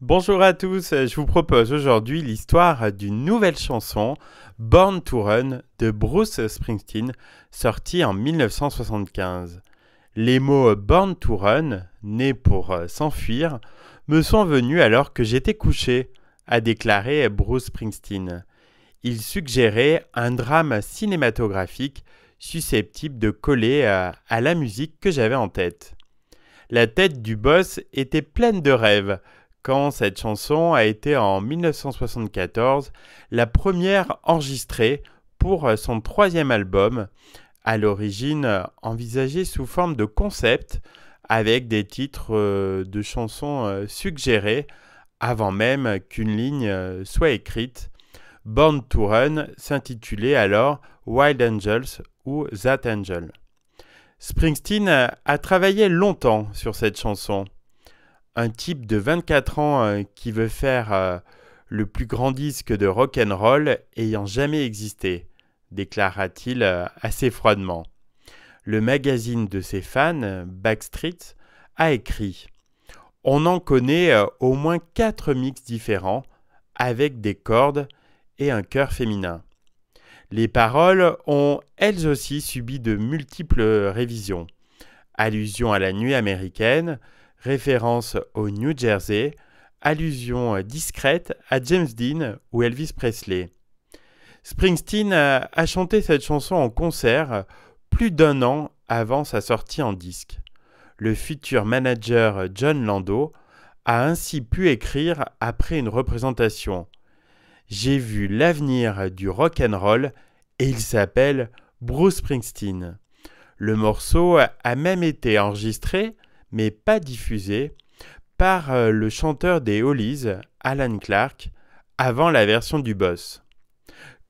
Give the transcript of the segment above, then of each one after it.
Bonjour à tous, je vous propose aujourd'hui l'histoire d'une nouvelle chanson, Born to Run, de Bruce Springsteen, sortie en 1975. Les mots Born to Run, né pour s'enfuir, me sont venus alors que j'étais couché, a déclaré Bruce Springsteen. Il suggérait un drame cinématographique susceptible de coller à la musique que j'avais en tête. La tête du boss était pleine de rêves quand cette chanson a été en 1974 la première enregistrée pour son troisième album, à l'origine envisagé sous forme de concept avec des titres de chansons suggérés avant même qu'une ligne soit écrite. Born to Run s'intitulait alors Wild Angels ou That Angel. Springsteen a travaillé longtemps sur cette chanson. Un type de 24 ans qui veut faire le plus grand disque de rock'n'roll ayant jamais existé, déclara-t-il assez froidement. Le magazine de ses fans, Backstreet, a écrit « On en connaît au moins 4 mix différents, avec des cordes et un chœur féminin. Les paroles ont elles aussi subi de multiples révisions. Allusion à la nuit américaine, référence au New Jersey, allusion discrète à James Dean ou Elvis Presley. Springsteen a chanté cette chanson en concert plus d'un an avant sa sortie en disque. Le futur manager Jon Landau a ainsi pu écrire après une représentation « J'ai vu l'avenir du rock'n'roll et il s'appelle Bruce Springsteen ». Le morceau a même été enregistré, mais pas diffusé, par le chanteur des Hollies, Alan Clark, avant la version du boss.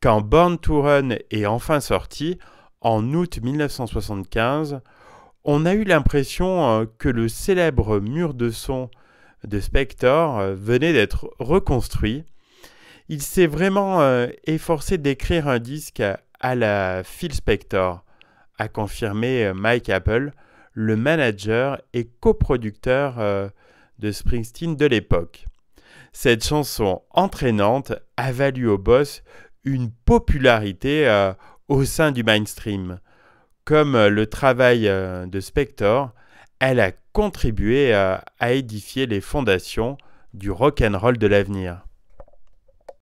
Quand Born to Run est enfin sorti, en août 1975, on a eu l'impression que le célèbre mur de son de Spector venait d'être reconstruit. Il s'est vraiment efforcé d'écrire un disque à la Phil Spector, a confirmé Mike Apple, le manager et coproducteur de Springsteen de l'époque. Cette chanson entraînante a valu au boss une popularité au sein du mainstream. Comme le travail de Spector, elle a contribué à édifier les fondations du rock'n'roll de l'avenir.